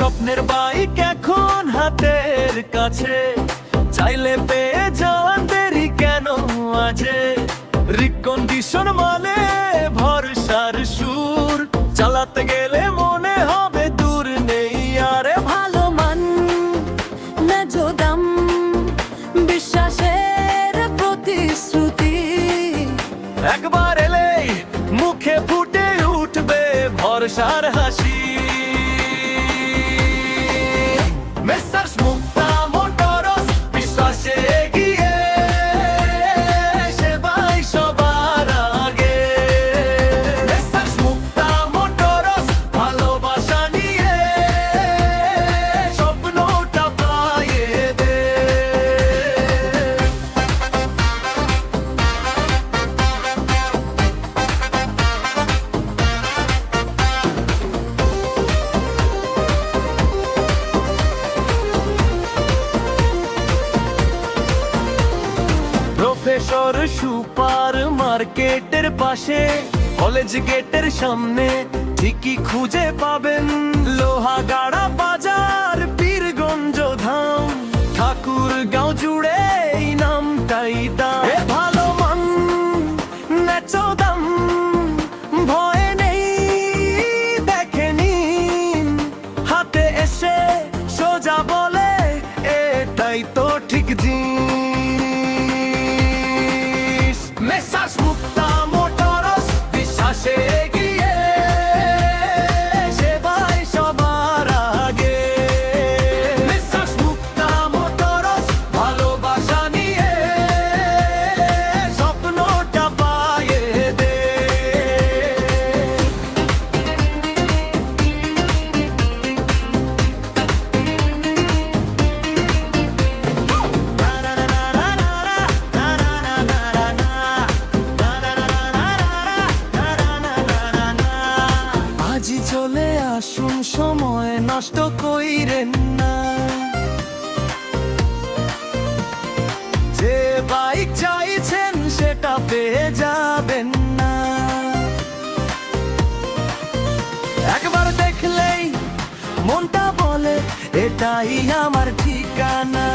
স্বপ্নের বাইক এখন হাতের কাছে, চাইলে পেয়ে যাওয়ার দেরি কেন আজে। রিকন্ডিশন মানে ভরসার সুর, চালাতে গেলে মনে হবে দূর নেই আরে। ভালো মান ন্যায্য দাম, বিশ্বাসের প্রতিশ্রুতি। একবার এলেই মুখে ফুটে উঠবে ভরসার হাসি। মেসার্স মুক্তা মোটরস, বিশ্বাসে এগিয়ে, সেবাই সবার আগে। মেসার্স মুক্তা মোটরস, ভালোবাসা নিয়ে স্বপ্নটা পাইয়ে দে। প্রফেসর সুপার মার্কেটের পাশে, কলেজ গেটের সামনে ঠিকই খুঁজে পাবেন। লোহাগাড়া বাজার, পীরগঞ্জ ধাম, ঠাকুরগাঁও জুড়ে এই নামটাই দাম। এ ভালো মান ন্যায্য দাম, ভয় নেই দেখে নিন হাতে এসে, সোজা বলে এটাই তো ঠিক জিনিস। মেসার্স মুক্তা মোটরস, বিশ্বাসে এগিয়ে, সেবাই সবার আগে। মেসার্স মুক্তা মোটরস, ভালোবাসা নিয়ে স্বপ্নটা পাইয়ে দে। আজই চলে আসুন, সময় নষ্ট কইরেন না। যে বাইক চাইছেন সেটা পেয়ে যাবেন না। একবার দেখলেই মনটা বলে এটাই আমার ঠিকানা।